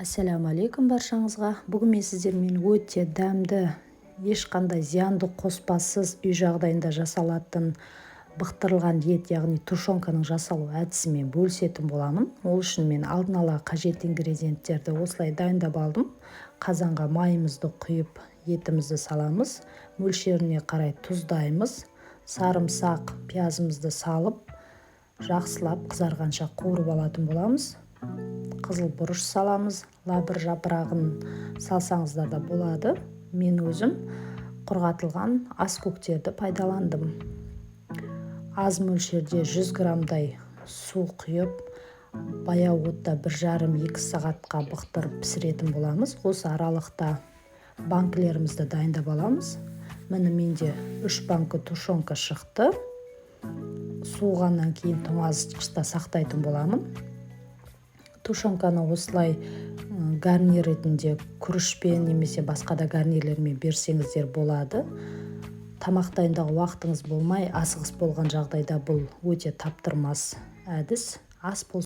Ассаламу алейкум баршаңызға. Бүгін мен сіздермен өте дәмді, ешқандай зиянды қоспасыз үй жағдайында жасалатын бұқтырылған ет, яғни тушенканың жасалу әдісімен бөлісетін боламын. Ол үшін мен алдын ала қажет ингредиенттерді осылай дайындап алдым. Қазанға майымызды құйып, етімізді саламыз. Мөлшеріне қарай тұздаймыз. Сарымсақ, пиязымызды салып, жақсылап қызарғанша қуырып алатын боламыз. Қызыл бұрыш саламыз. Лабыр жапырағын салсаңыздар да болады. Мен өзім құрғатылған аскөктерді пайдаландым. Аз мөлшерде 100 граммдай су құйып, баяу отта 1,5-2 сағатқа бұқтырып пісіретін боламыз. Осы аралықта банкілерімізді дайындап аламыз. Міне менде 3 банка тушенка шықты. Суығаннан кейін тоңазытқышта сақтайтын боламын. Тушенканы осылай гарнир ретінде күрішпен немесе басқа да гарнирлермен берсеңіздер болады. Тамақ дайындауға уақытыңыз болмай, асығыс болған жағдайда бұл өте таптырмас әдіс. Ас болсын.